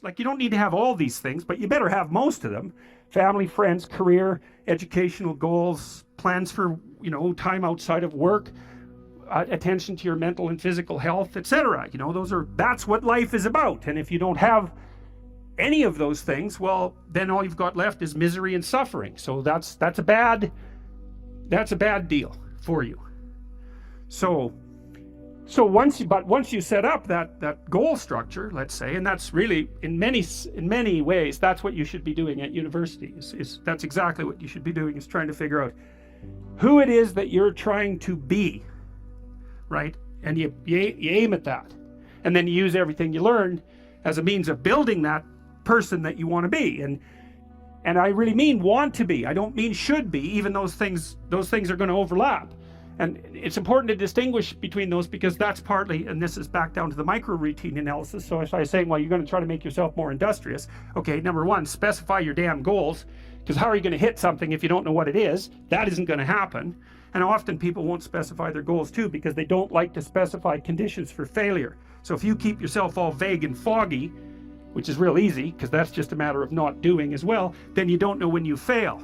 Like, you don't need to have all these things, but you better have most of them. Family, friends, career, educational goals, plans for, time outside of work, attention to your mental and physical health, etc. That's what life is about. And if you don't have any of those things, well, then all you've got left is misery and suffering. So that's a bad deal for you. So once you set up that goal structure, let's say, and that's really in many ways that's what you should be doing at university. That's exactly what you should be doing, is trying to figure out who it is that you're trying to be, right? And you aim at that, and then you use everything you learned as a means of building that person that you want to be. And I really mean want to be. I don't mean should be. Even those things are going to overlap. And it's important to distinguish between those, because that's partly, and this is back down to the micro routine analysis. So if I was saying, well, you're going to try to make yourself more industrious. Okay, number one, specify your damn goals, because how are you going to hit something if you don't know what it is? That isn't going to happen. And often people won't specify their goals too, because they don't like to specify conditions for failure. So if you keep yourself all vague and foggy, which is real easy, because that's just a matter of not doing as well, then you don't know when you fail.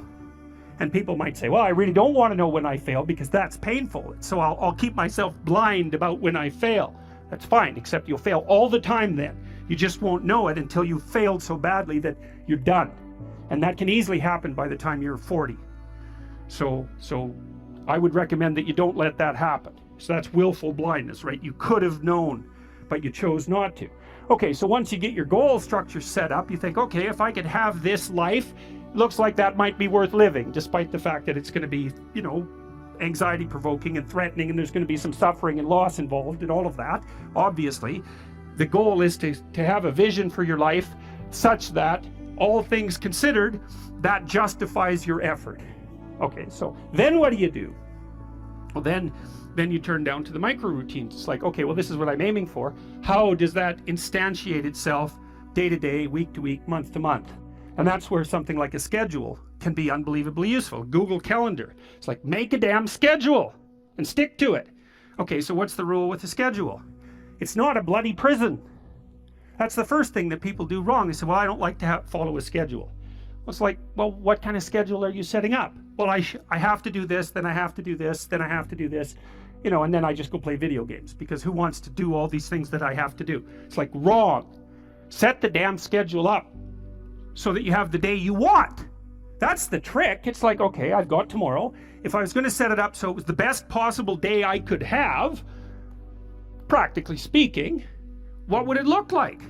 And people might say, well, I really don't want to know when I fail, because that's painful. So I'll keep myself blind about when I fail. That's fine, except you'll fail all the time then. You just won't know it until you've failed so badly that you're done. And that can easily happen by the time you're 40. So I would recommend that you don't let that happen. So that's willful blindness, right? You could have known, but you chose not to. Okay, so once you get your goal structure set up, you think, okay, if I could have this life, looks like that might be worth living, despite the fact that it's going to be, anxiety provoking and threatening, and there's going to be some suffering and loss involved and all of that. Obviously, the goal is to have a vision for your life such that, all things considered, that justifies your effort. Okay, so then what do? Well, then you turn down to the micro routines. It's like, okay, well, this is what I'm aiming for. How does that instantiate itself day to day, week to week, month to month? And that's where something like a schedule can be unbelievably useful. Google Calendar. It's like, make a damn schedule and stick to it. Okay, so what's the rule with a schedule? It's not a bloody prison. That's the first thing that people do wrong. They say, well, I don't like to follow a schedule. Well, it's like, well, what kind of schedule are you setting up? Well, I have to do this, then I have to do this, then I have to do this, and then I just go play video games, because who wants to do all these things that I have to do? It's like, wrong. Set the damn schedule up so that you have the day you want. That's the trick. It's like, okay, I've got tomorrow. If I was going to set it up so it was the best possible day I could have, practically speaking, what would it look like?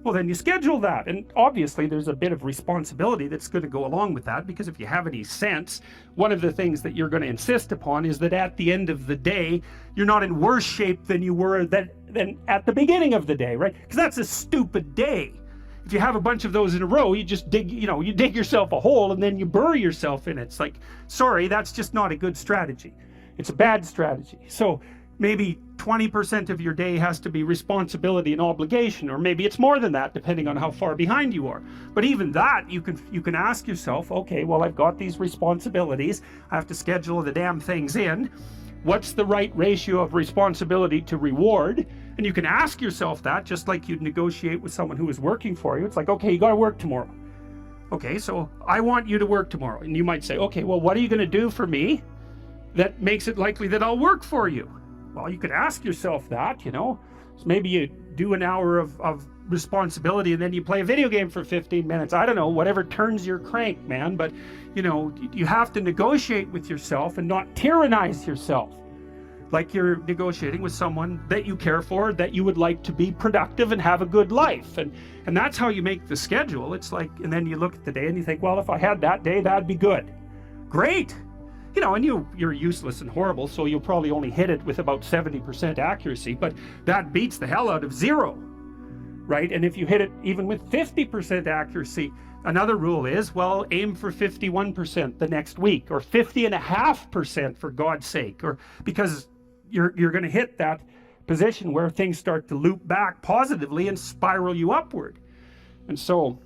Well, then you schedule that. And obviously there's a bit of responsibility that's going to go along with that, because if you have any sense, one of the things that you're going to insist upon is that at the end of the day, you're not in worse shape than you were than at the beginning of the day, right? Because that's a stupid day. If you have a bunch of those in a row, you just dig yourself a hole and then you bury yourself in it. It's like, sorry, that's just not a good strategy. It's a bad strategy. So maybe 20% of your day has to be responsibility and obligation, or maybe it's more than that, depending on how far behind you are. But even that, you can ask yourself, okay, well, I've got these responsibilities. I have to schedule the damn things in. What's the right ratio of responsibility to reward? And you can ask yourself that, just like you'd negotiate with someone who is working for you. It's like, okay, you got to work tomorrow. Okay, so I want you to work tomorrow. And you might say, okay, well, what are you going to do for me that makes it likely that I'll work for you? Well, you could ask yourself that, So maybe you do an hour of responsibility, and then you play a video game for 15 minutes. I don't know, whatever turns your crank, man. But, you have to negotiate with yourself and not tyrannize yourself. Like you're negotiating with someone that you care for, that you would like to be productive and have a good life. And that's how you make the schedule. It's like, and then you look at the day and you think, well, if I had that day, that'd be good. Great. And you're useless and horrible, so you'll probably only hit it with about 70% accuracy, but that beats the hell out of 0, right? And if you hit it even with 50% accuracy, another rule is, well, aim for 51% the next week, or 50.5% for God's sake, or because you're going to hit that position where things start to loop back positively and spiral you upward. And so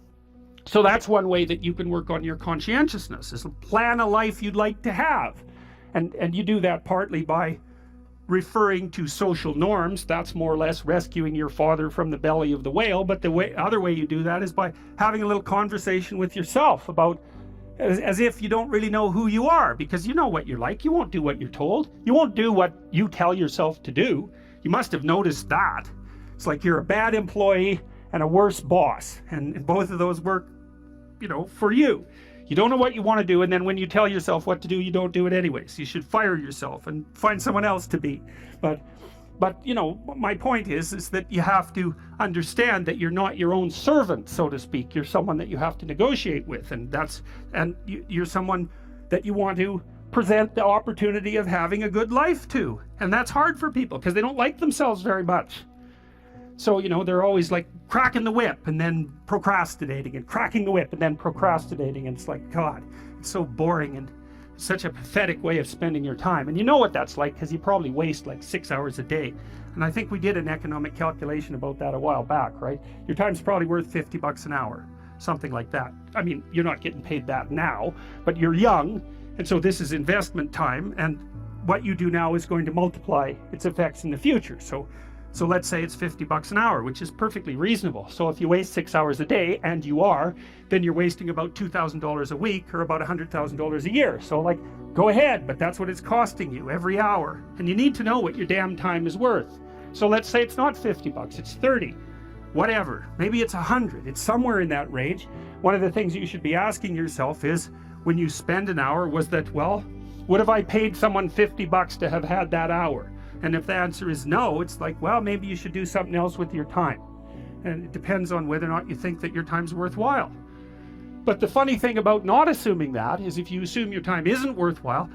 that's one way that you can work on your conscientiousness, is plan a life you'd like to have. And you do that partly by referring to social norms. That's more or less rescuing your father from the belly of the whale. But the other way you do that is by having a little conversation with yourself about, as if you don't really know who you are, because you know what you're like. You won't do what you're told. You won't do what you tell yourself to do. You must have noticed that. It's like you're a bad employee and a worse boss, and both of those work, for you. You don't know what you want to do, and then when you tell yourself what to do, you don't do it anyways. You should fire yourself and find someone else to be. But my point is that you have to understand that you're not your own servant, so to speak. You're someone that you have to negotiate with, and you're someone that you want to present the opportunity of having a good life to. And that's hard for people because they don't like themselves very much. So, they're always like cracking the whip and then procrastinating, and cracking the whip and then procrastinating. And it's like, God, it's so boring and such a pathetic way of spending your time. And you know what that's like, because you probably waste like 6 hours a day. And I think we did an economic calculation about that a while back, right? Your time's probably worth $50 an hour, something like that. I mean, you're not getting paid that now, but you're young. And so this is investment time. And what you do now is going to multiply its effects in the future. So let's say it's $50 an hour, which is perfectly reasonable. So if you waste 6 hours a day, and you are, then you're wasting about $2,000 a week, or about $100,000 a year. So like, go ahead, but that's what it's costing you every hour. And you need to know what your damn time is worth. So let's say it's not $50, it's 30, whatever. Maybe it's 100, it's somewhere in that range. One of the things you should be asking yourself is, when you spend an hour, was that, well, would have I paid someone $50 to have had that hour? And if the answer is no, it's like, well, maybe you should do something else with your time. And it depends on whether or not you think that your time's worthwhile. But the funny thing about not assuming that is, if you assume your time isn't worthwhile,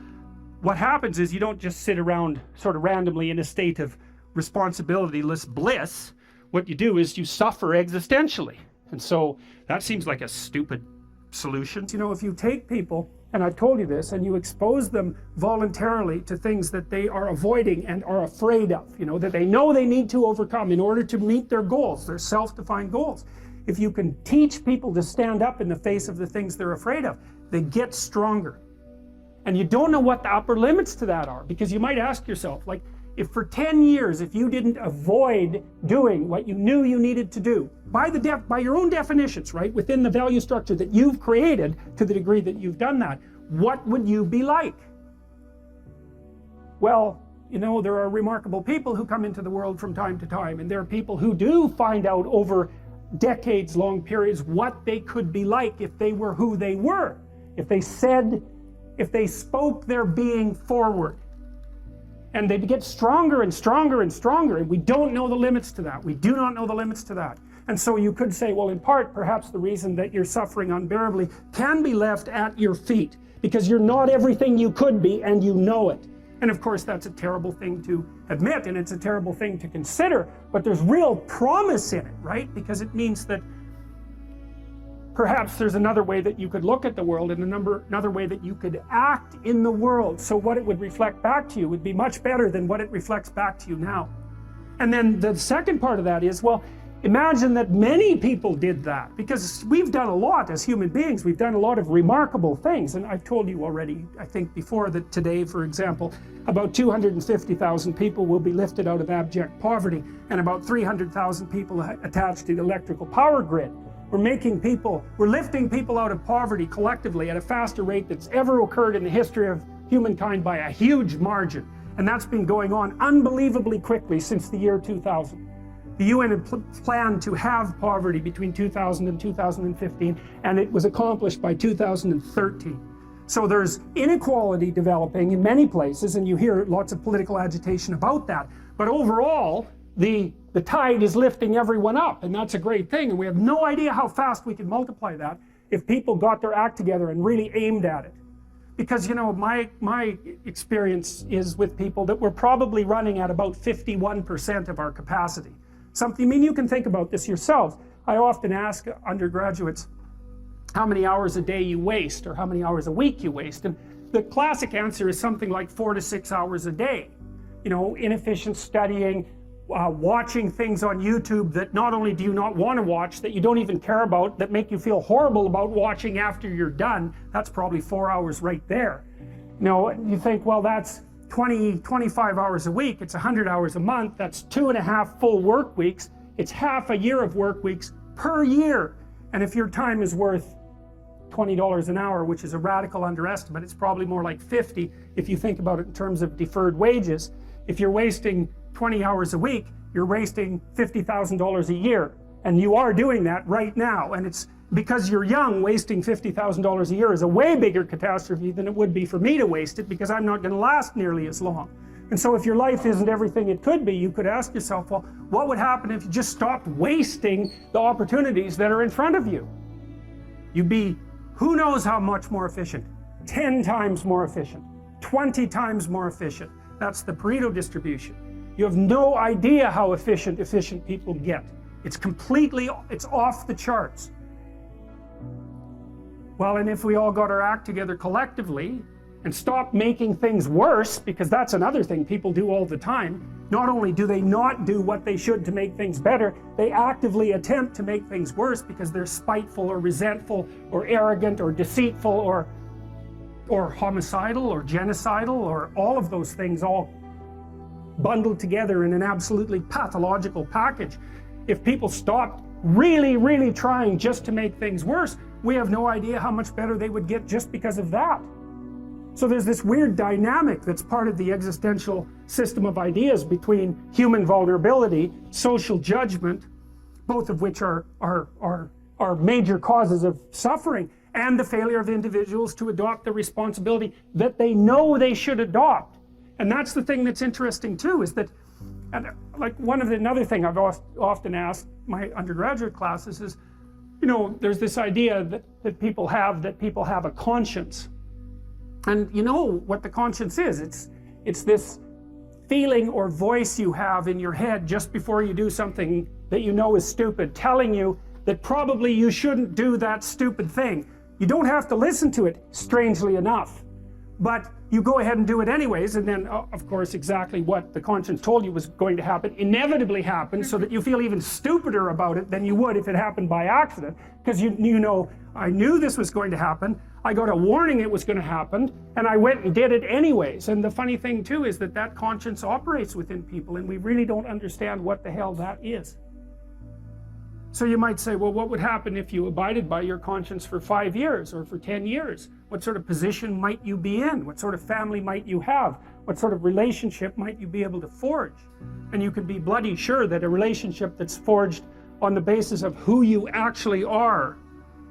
what happens is you don't just sit around sort of randomly in a state of responsibilityless bliss. What you do is you suffer existentially. And so that seems like a stupid solution. If you take people, and I've told you this, and you expose them voluntarily to things that they are avoiding and are afraid of, that they know they need to overcome in order to meet their goals, their self-defined goals. If you can teach people to stand up in the face of the things they're afraid of, they get stronger. And you don't know what the upper limits to that are, because you might ask yourself, like, if for 10 years, if you didn't avoid doing what you knew you needed to do, by your own definitions, right, within the value structure that you've created, to the degree that you've done that, what would you be like? Well, there are remarkable people who come into the world from time to time, and there are people who do find out over decades-long periods what they could be like if they were who they were, if they spoke their being forward. And they get stronger and stronger and stronger, and we don't know the limits to that. We do not know the limits to that. And so you could say, well, in part, perhaps the reason that you're suffering unbearably can be left at your feet, because you're not everything you could be, and you know it. And of course, that's a terrible thing to admit, and it's a terrible thing to consider, but there's real promise in it, right? Because it means that perhaps there's another way that you could look at the world, and another way that you could act in the world, so what it would reflect back to you would be much better than what it reflects back to you now. And then the second part of that is, well, imagine that many people did that, because we've done a lot as human beings. We've done a lot of remarkable things, and I've told you already, I think before, that today, for example, about 250,000 people will be lifted out of abject poverty, and about 300,000 people attached to the electrical power grid. We're lifting people out of poverty collectively at a faster rate that's ever occurred in the history of humankind by a huge margin. And that's been going on unbelievably quickly since the year 2000. The UN had planned to have poverty between 2000 and 2015, and it was accomplished by 2013. So there's inequality developing in many places, and you hear lots of political agitation about that. But overall, the tide is lifting everyone up, and that's a great thing. And we have no idea how fast we can multiply that if people got their act together and really aimed at it. Because, my experience is with people that we're probably running at about 51% of our capacity. You can think about this yourselves. I often ask undergraduates how many hours a day you waste, or how many hours a week you waste. And the classic answer is something like 4 to 6 hours a day. Inefficient studying, watching things on YouTube that not only do you not want to watch, that you don't even care about, that make you feel horrible about watching after you're done. That's probably 4 hours right there. You think, well, that's 25 hours a week, it's 100 hours a month, that's 2.5 full work weeks, it's half a year of work weeks per year. And if your time is worth $20 an hour, which is a radical underestimate, it's probably more like 50 if you think about it in terms of deferred wages. If you're wasting 20 hours a week, you're wasting $50,000 a year. And you are doing that right now. And it's because you're young, wasting $50,000 a year is a way bigger catastrophe than it would be for me to waste it, because I'm not going to last nearly as long. And so if your life isn't everything it could be, you could ask yourself, well, what would happen if you just stopped wasting the opportunities that are in front of you? You'd be, who knows how much more efficient? 10 times more efficient, 20 times more efficient. That's the Pareto distribution. You have no idea how efficient people get. It's off the charts. Well, and if we all got our act together collectively and stopped making things worse, because that's another thing people do all the time, not only do they not do what they should to make things better, they actively attempt to make things worse because they're spiteful or resentful or arrogant or deceitful or homicidal or genocidal, or all of those things all bundled together in an absolutely pathological package. If people stopped really, really trying just to make things worse, we have no idea how much better they would get just because of that. So there's this weird dynamic that's part of the existential system of ideas between human vulnerability, social judgment, both of which are major causes of suffering, and the failure of individuals to adopt the responsibility that they know they should adopt. And that's the thing that's interesting too, is that, and like another thing I've often asked my undergraduate classes is, you know, there's this idea that people have a conscience. And you know what the conscience is. It's this feeling or voice you have in your head just before you do something that you know is stupid, telling you that probably you shouldn't do that stupid thing. You don't have to listen to it, strangely enough, but you go ahead and do it anyways, and then of course exactly what the conscience told you was going to happen inevitably happens, so that you feel even stupider about it than you would if it happened by accident, because you know, I knew this was going to happen, I got a warning it was going to happen, and I went and did it anyways. And the funny thing too is that conscience operates within people, and we really don't understand what the hell that is. So you might say, well, what would happen if you abided by your conscience for 5 years or for 10 years? What sort of position might you be in? What sort of family might you have? What sort of relationship might you be able to forge? And you can be bloody sure that a relationship that's forged on the basis of who you actually are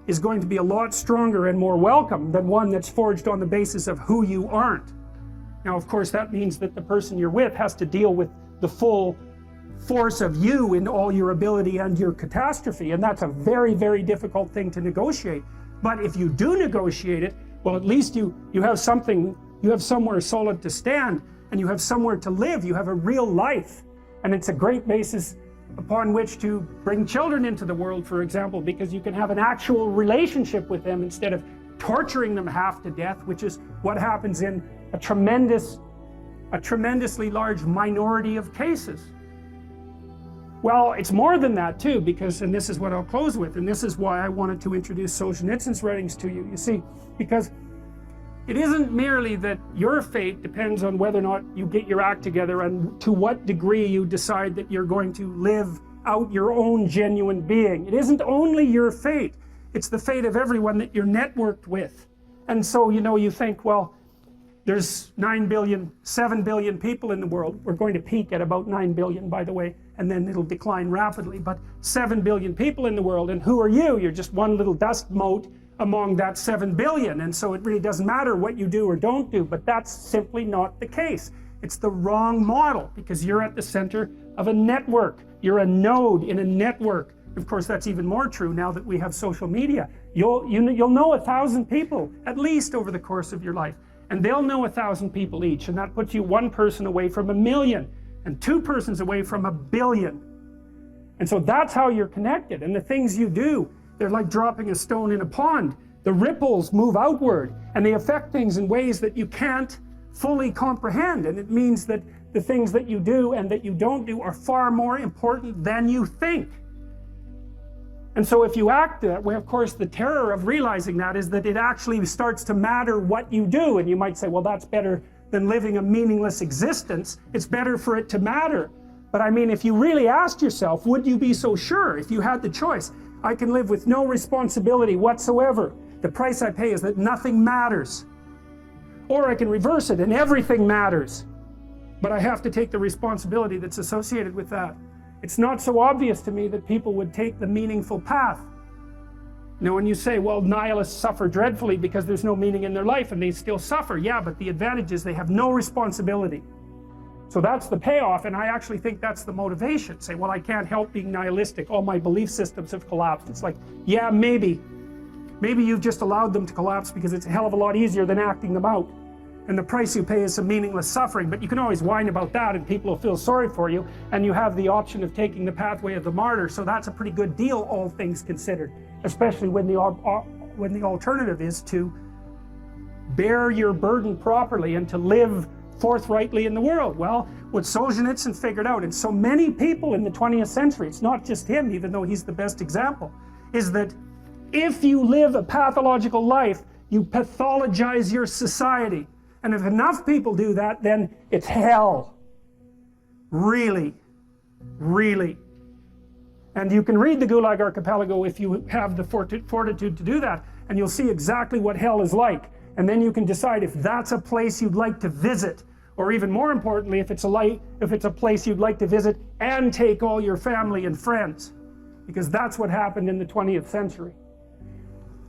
is going to be a lot stronger and more welcome than one that's forged on the basis of who you aren't. Now, of course, that means that the person you're with has to deal with the full force of you in all your ability and your catastrophe, and that's a very, very difficult thing to negotiate. But if you do negotiate it, well, at least you have something, you have somewhere solid to stand, and you have somewhere to live, you have a real life. And it's a great basis upon which to bring children into the world, for example, because you can have an actual relationship with them instead of torturing them half to death, which is what happens in a tremendously large minority of cases. Well, it's more than that too, because, and this is what I'll close with, and this is why I wanted to introduce Solzhenitsyn's writings to you. You see, because it isn't merely that your fate depends on whether or not you get your act together and to what degree you decide that you're going to live out your own genuine being. It isn't only your fate, it's the fate of everyone that you're networked with. And so, you know, you think, well, there's 7 billion people in the world. We're going to peak at about 9 billion, by the way, and then it'll decline rapidly. But 7 billion people in the world, and who are you? You're just one little dust mote among that 7 billion. And so it really doesn't matter what you do or don't do, but that's simply not the case. It's the wrong model, because you're at the center of a network. You're a node in a network. Of course, that's even more true now that we have social media. You'll know 1,000 people, at least, over the course of your life. And they'll know 1,000 people each, and that puts you one person away from 1 million, and 2 persons away from 1 billion. And so that's how you're connected. And the things you do, they're like dropping a stone in a pond. The ripples move outward, and they affect things in ways that you can't fully comprehend. And it means that the things that you do and that you don't do are far more important than you think. And so if you act that way, of course, the terror of realizing that is that it actually starts to matter what you do. And you might say, well, that's better than living a meaningless existence. It's better for it to matter. But I mean, if you really asked yourself, would you be so sure if you had the choice? I can live with no responsibility whatsoever. The price I pay is that nothing matters. Or I can reverse it and everything matters. But I have to take the responsibility that's associated with that. It's not so obvious to me that people would take the meaningful path. Now when you say, well, nihilists suffer dreadfully because there's no meaning in their life and they still suffer. Yeah, but the advantage is they have no responsibility. So that's the payoff, and I actually think that's the motivation. Say, well, I can't help being nihilistic. All my belief systems have collapsed. It's like, yeah, maybe. Maybe you've just allowed them to collapse because it's a hell of a lot easier than acting them out. And the price you pay is some meaningless suffering, but you can always whine about that and people will feel sorry for you, and you have the option of taking the pathway of the martyr. So that's a pretty good deal, all things considered, especially when the alternative is to bear your burden properly and to live forthrightly in the world. Well, what Solzhenitsyn figured out, and so many people in the 20th century, it's not just him, even though he's the best example, is that if you live a pathological life, you pathologize your society. And if enough people do that, then it's hell. Really. Really. And you can read the Gulag Archipelago if you have the fortitude to do that, and you'll see exactly what hell is like. And then you can decide if that's a place you'd like to visit, or even more importantly, if it's a place you'd like to visit and take all your family and friends. Because that's what happened in the 20th century.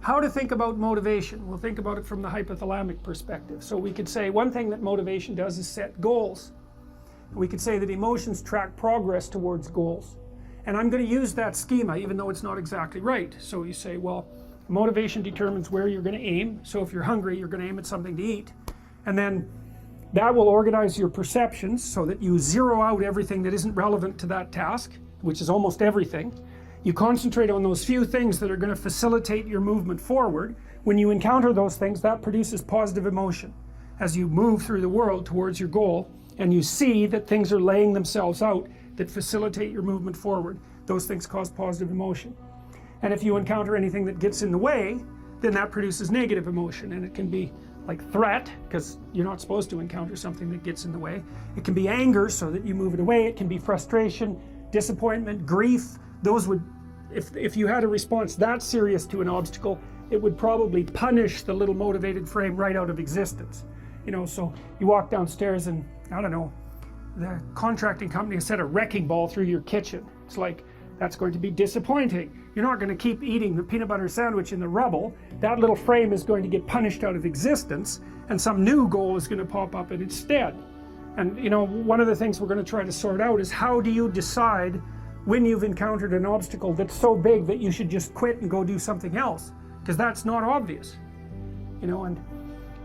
How to think about motivation? We'll think about it from the hypothalamic perspective. So we could say one thing that motivation does is set goals. We could say that emotions track progress towards goals. And I'm going to use that schema even though it's not exactly right. So you say, well, motivation determines where you're going to aim. So if you're hungry, you're going to aim at something to eat. And then that will organize your perceptions so that you zero out everything that isn't relevant to that task, which is almost everything. You concentrate on those few things that are going to facilitate your movement forward. When you encounter those things, that produces positive emotion as you move through the world towards your goal, and you see that things are laying themselves out that facilitate your movement forward. Those things cause positive emotion. And if you encounter anything that gets in the way, then that produces negative emotion, and it can be like threat, because you're not supposed to encounter something that gets in the way. It can be anger, so that you move it away. It can be frustration, disappointment, grief. Those would, if you had a response that serious to an obstacle, it would probably punish the little motivated frame right out of existence. You know, so you walk downstairs and, I don't know, the contracting company has set a wrecking ball through your kitchen. It's like, that's going to be disappointing. You're not going to keep eating the peanut butter sandwich in the rubble. That little frame is going to get punished out of existence, and some new goal is going to pop up in its stead. And you know, one of the things we're going to try to sort out is, how do you decide when you've encountered an obstacle that's so big that you should just quit and go do something else? Because that's not obvious. You know, and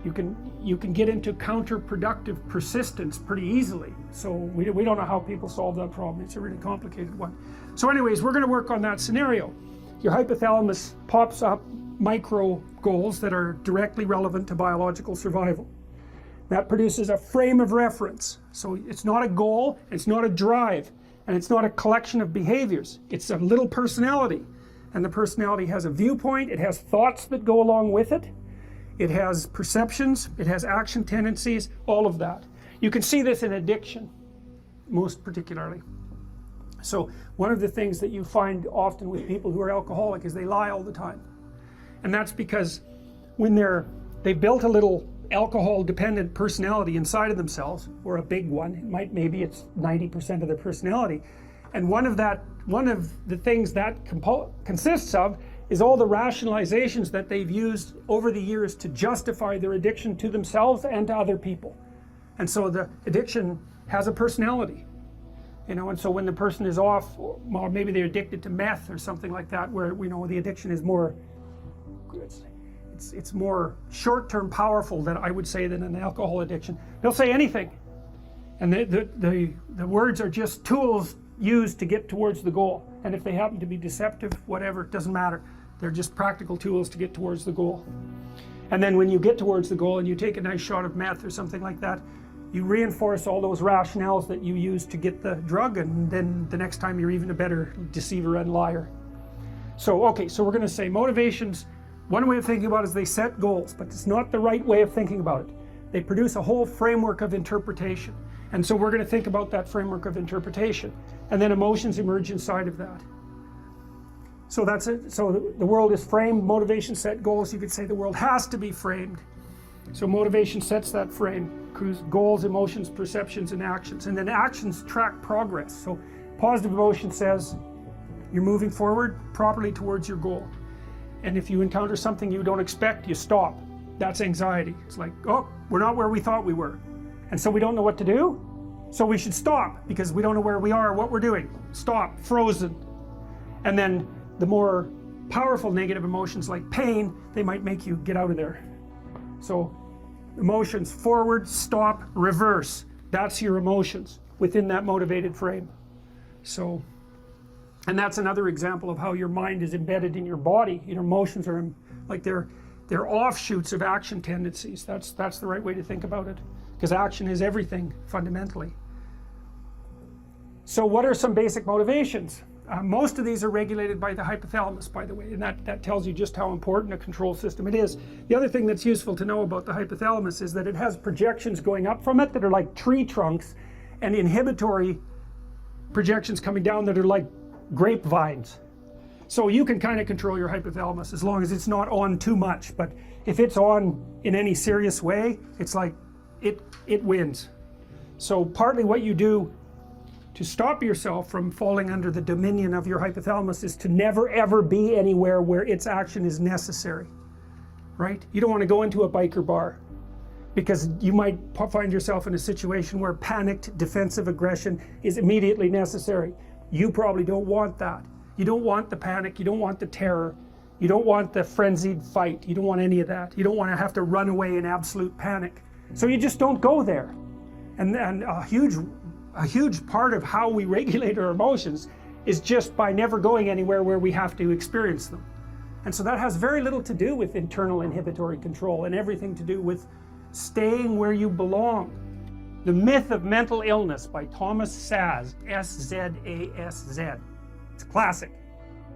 you can get into counterproductive persistence pretty easily. So we don't know how people solve that problem. It's a really complicated one. So anyways, we're going to work on that scenario. Your hypothalamus pops up micro goals that are directly relevant to biological survival. That produces a frame of reference. So it's not a goal, it's not a drive, and it's not a collection of behaviors. It's a little personality. And the personality has a viewpoint, it has thoughts that go along with it. It has perceptions, it has action tendencies, all of that. You can see this in addiction, most particularly. So one of the things that you find often with people who are alcoholic is they lie all the time. And that's because when they've built a little alcohol dependent personality inside of themselves, or a big one, maybe it's 90% of their personality. And one of the things that consists of is all the rationalizations that they've used over the years to justify their addiction to themselves and to other people. And so the addiction has a personality, you know, and so when the person is off, or maybe they're addicted to meth or something like that, where we know the addiction is more, it's more short-term powerful, than I would say, than an alcohol addiction. They'll say anything, and the words are just tools used to get towards the goal. And if they happen to be deceptive, whatever, it doesn't matter. They're just practical tools to get towards the goal. And then when you get towards the goal and you take a nice shot of meth or something like that, you reinforce all those rationales that you use to get the drug, and then the next time you're even a better deceiver and liar. So okay, so we're going to say motivations, one way of thinking about it is they set goals, but it's not the right way of thinking about it. They produce a whole framework of interpretation. And so we're going to think about that framework of interpretation. And then emotions emerge inside of that. So that's it. So the world is framed, motivation, set goals. You could say the world has to be framed. So motivation sets that frame, goals, emotions, perceptions, and actions. And then actions track progress. So positive emotion says you're moving forward properly towards your goal. And if you encounter something you don't expect, you stop. That's anxiety. It's like, oh, we're not where we thought we were. And so we don't know what to do. So we should stop because we don't know where we are, what we're doing. Stop, frozen. And then the more powerful negative emotions like pain, they might make you get out of there. So emotions, forward, stop, reverse. That's your emotions within that motivated frame. So, and that's another example of how your mind is embedded in your body. Your emotions are like they're offshoots of action tendencies. That's the right way to think about it, because action is everything fundamentally. So what are some basic motivations? Most of these are regulated by the hypothalamus, by the way, and that tells you just how important a control system it is. The other thing that's useful to know about the hypothalamus is that it has projections going up from it that are like tree trunks, and inhibitory projections coming down that are like grapevines. So you can kind of control your hypothalamus as long as it's not on too much, but if it's on in any serious way, it's like it wins. So partly what you do to stop yourself from falling under the dominion of your hypothalamus is to never ever be anywhere where its action is necessary, right? You don't want to go into a biker bar because you might find yourself in a situation where panicked defensive aggression is immediately necessary. You probably don't want that. You don't want the panic, you don't want the terror, you don't want the frenzied fight, you don't want any of that. You don't want to have to run away in absolute panic. So you just don't go there. And a huge part of how we regulate our emotions is just by never going anywhere where we have to experience them. And so that has very little to do with internal inhibitory control and everything to do with staying where you belong. The Myth of Mental Illness by Thomas Szasz, S-Z-A-S-Z. It's a classic.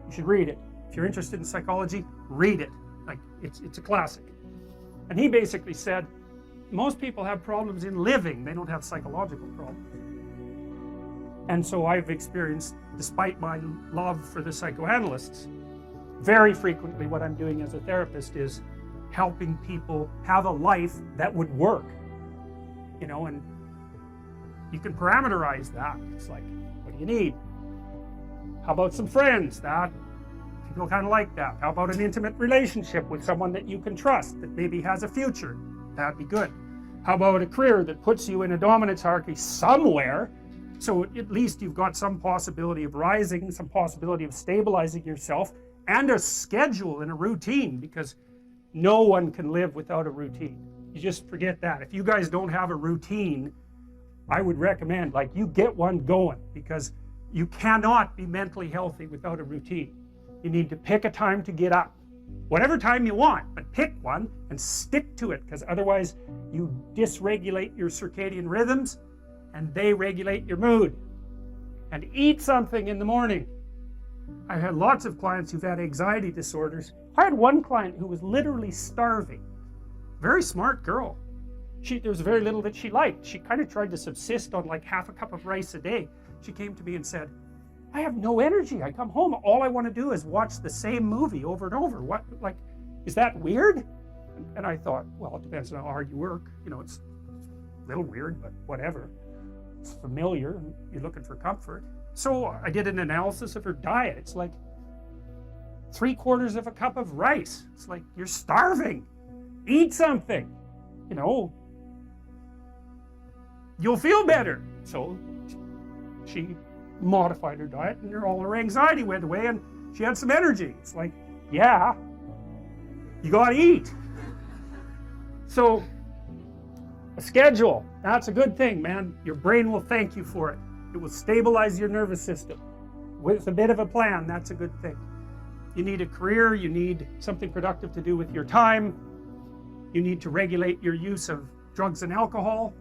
You should read it. If you're interested in psychology, read it. Like, it's a classic. And he basically said, most people have problems in living, they don't have psychological problems. And so I've experienced, despite my love for the psychoanalysts, very frequently what I'm doing as a therapist is helping people have a life that would work. You know, and you can parameterize that. It's like, what do you need? How about some friends? That people kind of like that. How about an intimate relationship with someone that you can trust, that maybe has a future? That'd be good. How about a career that puts you in a dominance hierarchy somewhere, so at least you've got some possibility of rising, some possibility of stabilizing yourself, and a schedule and a routine, because no one can live without a routine. You just forget that. If you guys don't have a routine, I would recommend, like, you get one going, because you cannot be mentally healthy without a routine. You need to pick a time to get up. Whatever time you want, but pick one and stick to it, because otherwise you dysregulate your circadian rhythms and they regulate your mood. And eat something in the morning. I've had lots of clients who've had anxiety disorders. I had one client who was literally starving. Very smart girl. There was very little that she liked. She kind of tried to subsist on like half a cup of rice a day. She came to me and said, I have no energy. I come home, all I want to do is watch the same movie over and over. What, like, is that weird? And I thought, well, it depends on how hard you work. You know, it's a little weird, but whatever. It's familiar, and you're looking for comfort. So I did an analysis of her diet. It's like 3/4 of a cup of rice. It's like, you're starving. Eat something. You know, you'll feel better. So she modified her diet, and all her anxiety went away, and she had some energy. It's like, yeah, you gotta eat. So a schedule, that's a good thing, man. Your brain will thank you for it. It will stabilize your nervous system. With a bit of a plan, that's a good thing. You need a career, you need something productive to do with your time. You need to regulate your use of drugs and alcohol,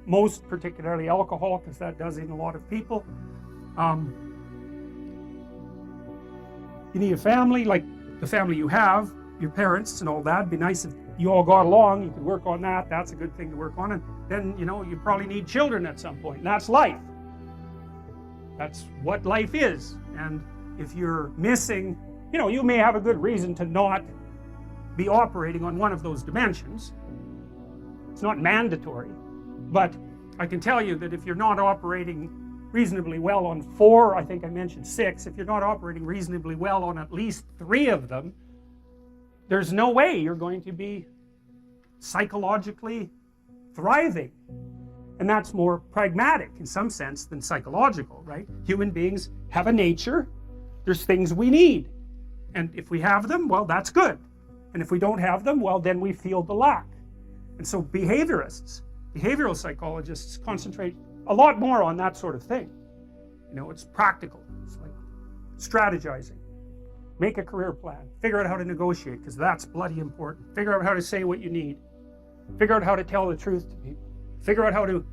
most particularly alcohol, because that does in a lot of people. You need a family, like the family you have, your parents and all that. It'd be nice if you all got along, you could work on that, that's a good thing to work on, and then, you know, you probably need children at some point, and that's life. That's what life is. And if you're missing, you know, you may have a good reason to not be operating on one of those dimensions. It's not mandatory, but I can tell you that if you're not operating reasonably well on 4, I think I mentioned 6, if you're not operating reasonably well on at least 3 of them, there's no way you're going to be psychologically thriving. And that's more pragmatic in some sense than psychological, right? Human beings have a nature, there's things we need. And if we have them, well, that's good. And if we don't have them, well, then we feel the lack. And so behaviorists, behavioral psychologists concentrate a lot more on that sort of thing. You know, it's practical. It's like strategizing. Make a career plan. Figure out how to negotiate, because that's bloody important. Figure out how to say what you need. Figure out how to tell the truth to people. Figure out how to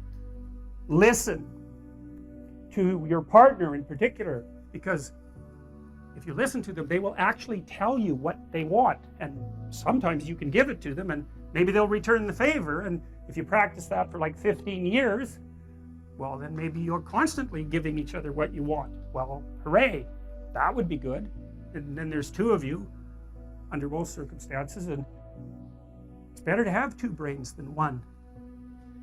listen to your partner in particular, because if you listen to them, they will actually tell you what they want, and sometimes you can give it to them and maybe they'll return the favor. And if you practice that for like 15 years, well, then maybe you're constantly giving each other what you want. Well, hooray, that would be good. And then there's 2 of you under most circumstances, and it's better to have 2 brains than 1,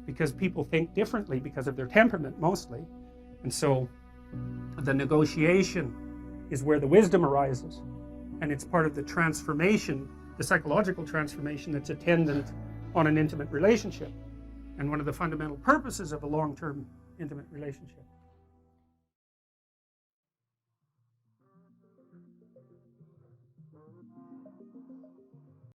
because people think differently because of their temperament mostly. And so the negotiation is where the wisdom arises, and it's part of the transformation, the psychological transformation that's attendant on an intimate relationship, and one of the fundamental purposes of a long-term intimate relationship.